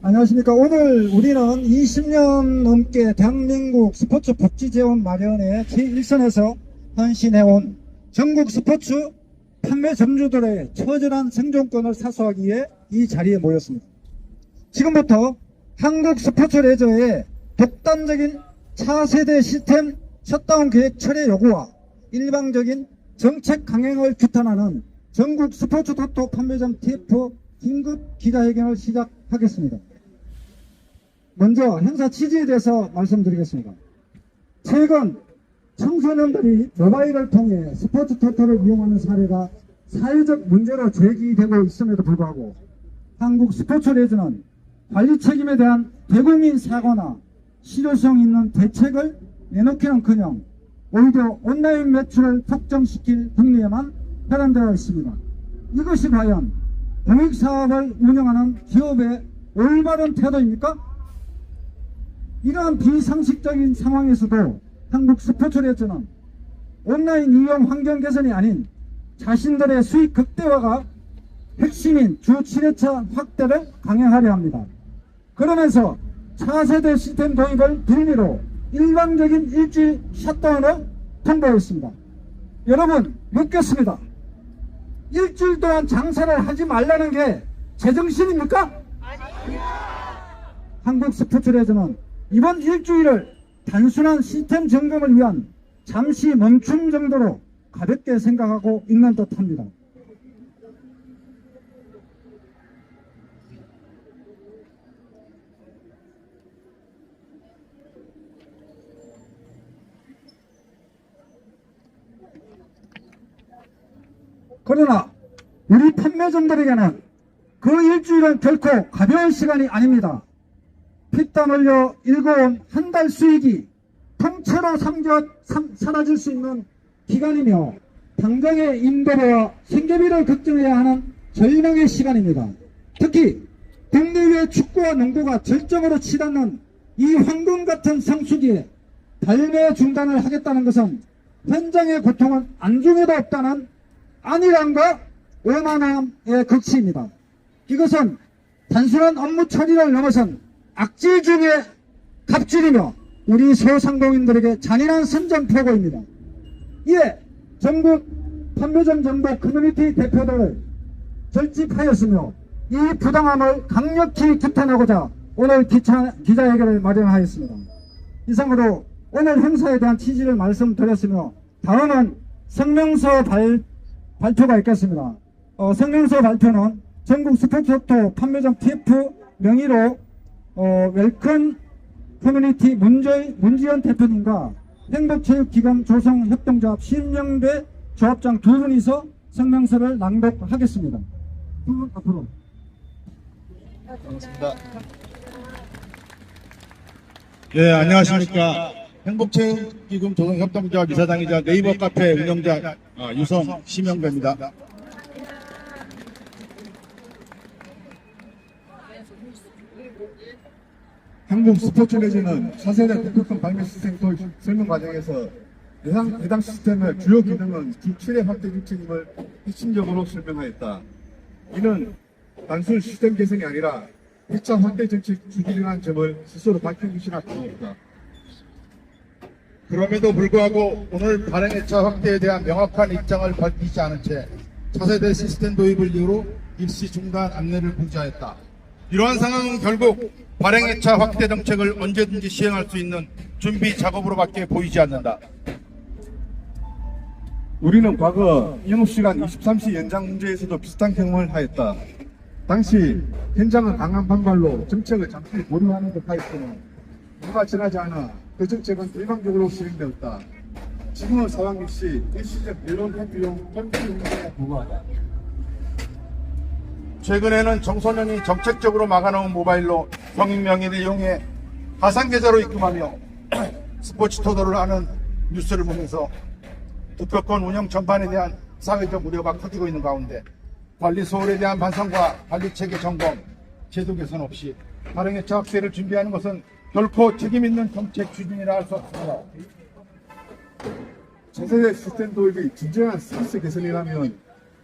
안녕하십니까. 오늘 우리는 20년 넘게 대한민국 스포츠 복지 재원 마련에 제1선에서 헌신해온 전국 스포츠 판매 점주들의 처절한 생존권을 사수하기 위해 이 자리에 모였습니다. 지금부터 한국 스포츠 레저의 독단적인 차세대 시스템 셧다운 계획 철회 요구와 일방적인 정책 강행을 규탄하는 전국 스포츠 토토 판매점 TF 긴급 기자회견을 시작하겠습니다. 먼저 행사 취지에 대해서 말씀드리겠습니다. 최근 청소년들이 모바일을 통해 스포츠 토토를 이용하는 사례가 사회적 문제로 제기되고 있음에도 불구하고 한국 스포츠 레저는 관리 책임에 대한 대국민 사과나 실효성 있는 대책을 내놓기는커녕 오히려 온라인 매출을 폭증시킬 등리에만 회람되어 있습니다. 이것이 과연 공익사업을 운영하는 기업의 올바른 태도입니까? 이러한 비상식적인 상황에서도 한국 스포츠 레저는 온라인 이용 환경 개선이 아닌 자신들의 수익 극대화가 핵심인 주 7회차 확대를 강행하려 합니다. 그러면서 차세대 시스템 도입을 빌미로 일방적인 일주일 셧다운을 통보했습니다. 여러분 묻겠습니다. 일주일 동안 장사를 하지 말라는 게 제정신입니까? 아닙니다. 한국 스포츠 레저는 이번 일주일을 단순한 시스템 점검을 위한 잠시 멈춤 정도로 가볍게 생각하고 있는 듯합니다. 그러나 우리 판매점들에게는 그 일주일은 결코 가벼운 시간이 아닙니다. 피땀 흘려 일궈온 한 달 수익이 통째로 사라질 수 있는 기간이며 당장의 임대료와 생계비를 걱정해야 하는 절망의 시간입니다. 특히 국내외 축구와 농구가 절정으로 치닫는 이 황금 같은 성수기에 발매 중단을 하겠다는 것은 현장의 고통은 안중에도 없다는 안일함과 원한함의 극치입니다. 이것은 단순한 업무 처리를 넘어선 악질 중의 갑질이며 우리 소상공인들에게 잔인한 선전포고입니다. 이에 전국 판매점 정보 커뮤니티 대표들을 결집하였으며 이 부당함을 강력히 규탄하고자 오늘 기자회견을 마련하였습니다. 이상으로 오늘 행사에 대한 취지를 말씀드렸으며 다음은 성명서 발표가 있겠습니다. 성명서 발표는 전국 스포츠 토토 판매점 TF 명의로 웰컴 커뮤니티 문지연 대표님과 행복체육기관 조성협동조합 신명배 조합장 두 분이서 성명서를 낭독하겠습니다. 두 분 앞으로. 반갑습니다. 예, 안녕하십니까. 행복체육기금 조성협동조합 이사장이자 네이버 카페 운영자 유성 심영배입니다. 한국 스포츠 레저는 차세대 독특한 발매 시스템 도입 설명 과정에서 해당 시스템의 주요 기능은 주 7회 확대 정책임을 핵심적으로 설명하였다. 이는 단순 시스템 개선이 아니라 1차 확대 정책 주기라는 점을 스스로 밝힌 것이라 보입니다. 그럼에도 불구하고 오늘 발행 1차 확대에 대한 명확한 입장을 밝히지 않은 채 차세대 시스템 도입을 이유로 일시 중단 안내를 공지하였다. 이러한 상황은 결국 발행 1차 확대 정책을 언제든지 시행할 수 있는 준비 작업으로밖에 보이지 않는다. 우리는 과거 영업시간 23시 연장 문제에서도 비슷한 경험을 하였다. 당시 현장은 강한 반발로 정책을 잠시 보류하는 듯 하였으나 누가 지나지 않아 그 정책은 일방적으로 시행되었다. 지금의 상황 역시 일시적 변론 회피용 펌프 운동에 불과하다. 최근에는 청소년이 정책적으로 막아놓은 모바일로 성인 명의를 이용해 가상계좌로 입금하며 스포츠 토토를 하는 뉴스를 보면서 투표권 운영 전반에 대한 사회적 우려가 커지고 있는 가운데 관리 소홀에 대한 반성과 관리체계 점검, 제도 개선 없이 발행 1차 확대를 준비하는 것은 결코 책임있는 정책 추진이라 할 수 없습니다. 차세대 시스템 도입이 진정한 서비스 개선이라면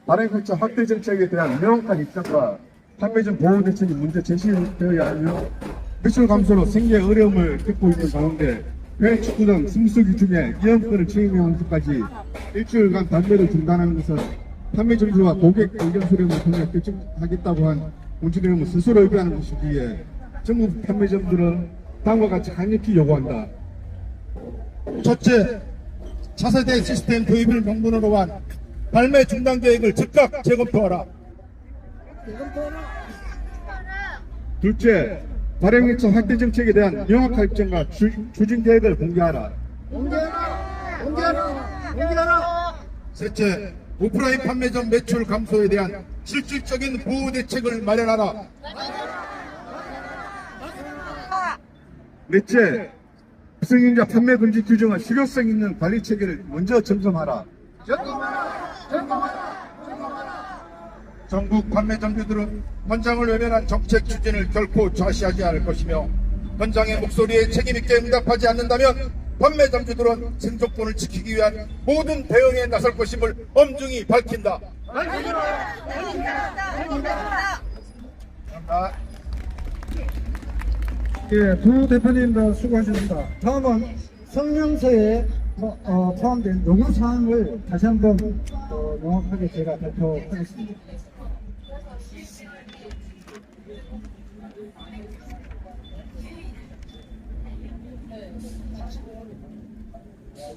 발행 1차 확대 정책에 대한 명확한 입장과 판매점 보호 대책이 문제 제시되어야 하며 매출 감소로 생계 어려움을 겪고 있는 가운데 해외 축구 등 승수기 중에 이용권을 책임하는 것까지 일주일간 판매를 중단하는 것은 판매 점수와 고객 의견 수렴을 통해 결정하겠다고 한 공시내용을 스스로 위배하는 것이기에 전국 판매점들은 다음과 같이 강력히 요구한다. 첫째, 차세대 시스템 도입을 명분으로 한 발매 중단 계획을 즉각 재검토하라. 둘째, 발행일자 확대 정책에 대한 명확한 입장과 추진 계획을 공개하라. 셋째, 오프라인 판매점 매출 감소에 대한 실질적인 보호 대책을 마련하라. 넷째, 미성년자 판매 금지 규정의 실효성 있는 관리 체계를 먼저 점검하라. 전국 판매점주들은 현장을 외면한 정책 추진을 결코 좌시하지 않을 것이며 현장의 목소리에 책임있게 응답하지 않는다면 판매점주들은 생존권을 지키기 위한 모든 대응에 나설 것임을 엄중히 밝힌다. 예, 두 대표님들 수고하셨습니다. 다음은 성명서에 포함된 요구사항을 다시 한번 명확하게 제가 발표하겠습니다.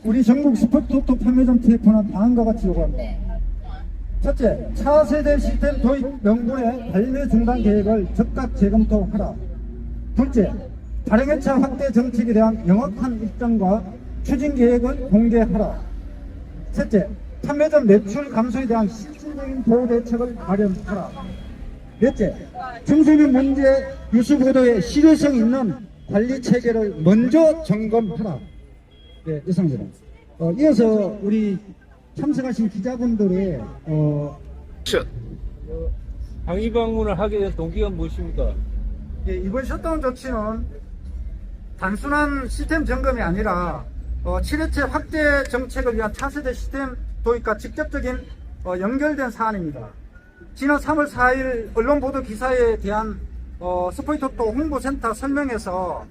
우리 전국 스포츠토토 판매점 TF는 다음과 같이 요구합니다. 첫째, 차세대 시스템 도입 명분의 발매 중단 계획을 즉각 재검토하라. 둘째, 발행회차 확대 정책에 대한 명확한 입장과 추진 계획을 공개하라. 셋째, 판매점 매출 감소에 대한 실질적인 보호 대책을 마련하라. 넷째, 청소년 문제 뉴스 보도에 실효성 있는 관리 체계를 먼저 점검하라. 네, 이상입니다. 이어서 우리 참석하신 기자분들의 항의 방문을 하게 된 동기가 무엇입니까? 예, 이번 셧다운 조치는 단순한 시스템 점검이 아니라 7회째 확대 정책을 위한 차세대 시스템 도입과 직접적인 연결된 사안입니다. 지난 3월 4일 언론 보도 기사에 대한 스포츠토토 홍보센터 설명에서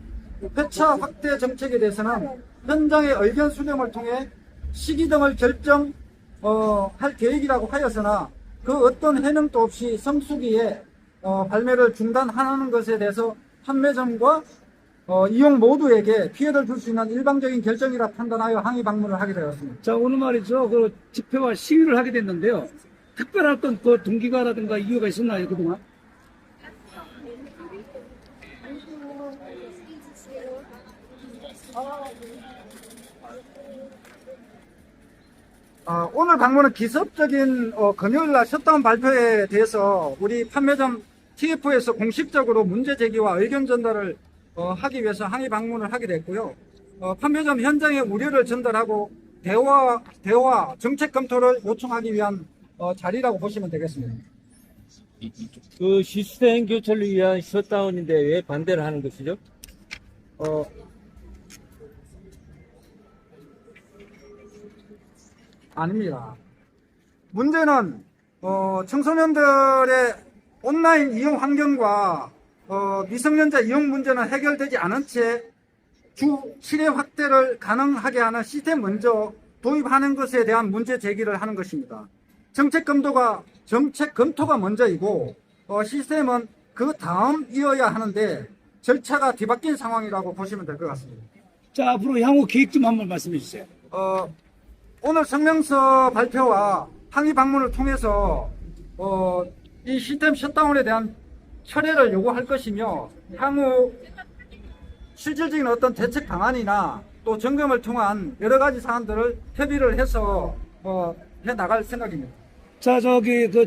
회차 확대 정책에 대해서는 현장의 의견 수렴을 통해 시기 등을 결정할 계획이라고 하였으나 그 어떤 해명도 없이 성수기에 발매를 중단하는 것에 대해서 판매점과 이용 모두에게 피해를 줄 수 있는 일방적인 결정이라 판단하여 항의 방문을 하게 되었습니다. 자, 오늘 말이죠. 그 집회와 시위를 하게 됐는데요. 특별한 어떤 그 동기가라든가 이유가 있었나요, 그동안? 오늘 방문은 기습적인 금요일날 셧다운 발표에 대해서 우리 판매점 TF에서 공식적으로 문제 제기와 의견 전달을 하기 위해서 항의 방문을 하게 됐고요. 판매점 현장의 우려를 전달하고 대화 정책 검토를 요청하기 위한 자리라고 보시면 되겠습니다. 그 시스템 교체를 위한 셧다운인데 왜 반대를 하는 것이죠? 아닙니다. 문제는 청소년들의 온라인 이용 환경과 미성년자 이용 문제는 해결되지 않은 채 주 7회 확대를 가능하게 하는 시스템 먼저 도입하는 것에 대한 문제 제기를 하는 것입니다. 정책 검토가 먼저이고 시스템은 그 다음 이어야 하는데 절차가 뒤바뀐 상황이라고 보시면 될 것 같습니다. 자, 앞으로 향후 계획 좀 한번 말씀해 주세요. 오늘 성명서 발표와 항의 방문을 통해서 이 시스템 셧다운에 대한 철회를 요구할 것이며 향후 실질적인 어떤 대책 방안이나 또 점검을 통한 여러 가지 사안들을 협의를 해서 해 나갈 생각입니다. 자,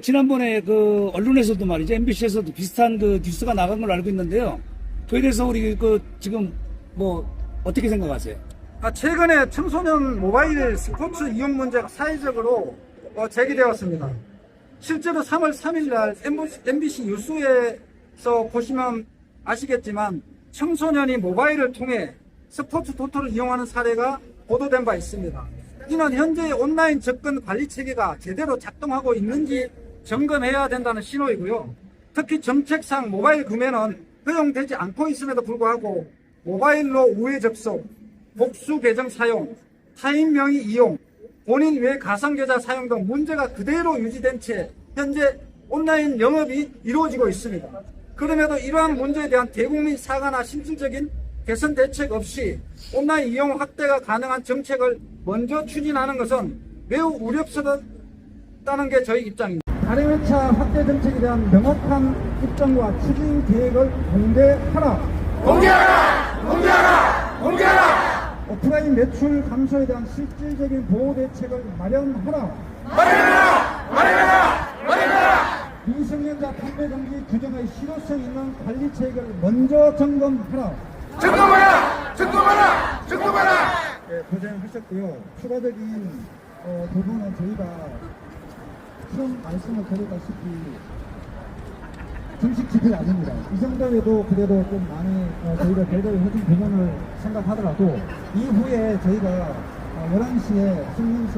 지난번에 언론에서도 말이죠. MBC에서도 비슷한 뉴스가 나간 걸로 알고 있는데요. 그에 대해서 우리 지금 어떻게 생각하세요? 최근에 청소년 모바일 스포츠 이용 문제가 사회적으로 제기되었습니다. 실제로 3월 3일 날 MBC 뉴스에서 보시면 아시겠지만 청소년이 모바일을 통해 스포츠 토토를 이용하는 사례가 보도된 바 있습니다. 이는 현재의 온라인 접근 관리 체계가 제대로 작동하고 있는지 점검해야 된다는 신호이고요. 특히 정책상 모바일 구매는 허용되지 않고 있음에도 불구하고 모바일로 우회 접속, 복수 계정 사용, 타인 명의 이용, 본인 외 가상계좌 사용 등 문제가 그대로 유지된 채 현재 온라인 영업이 이루어지고 있습니다. 그럼에도 이러한 문제에 대한 대국민 사과나 실질적인 개선 대책 없이 온라인 이용 확대가 가능한 정책을 먼저 추진하는 것은 매우 우려스럽다는 게 저희 입장입니다. 가림회차 확대 정책에 대한 명확한 입장과 추진 계획을 공개하라. 공개하라. 오프라인 매출 감소에 대한 실질적인 보호 대책을 마련하라. 미성년자 판매 금지 규정의 실효성 있는 관리 체계를 먼저 점검하라. 네, 고생하셨고요. 추가적인 부분은 저희가 처음 말씀을 드렸다시피 정식 집회 아닙니다. 이 정도에도 그래도 좀 많이 저희가 배려를 해준 부분을 생각하더라도 이후에 저희가 11시에 승인서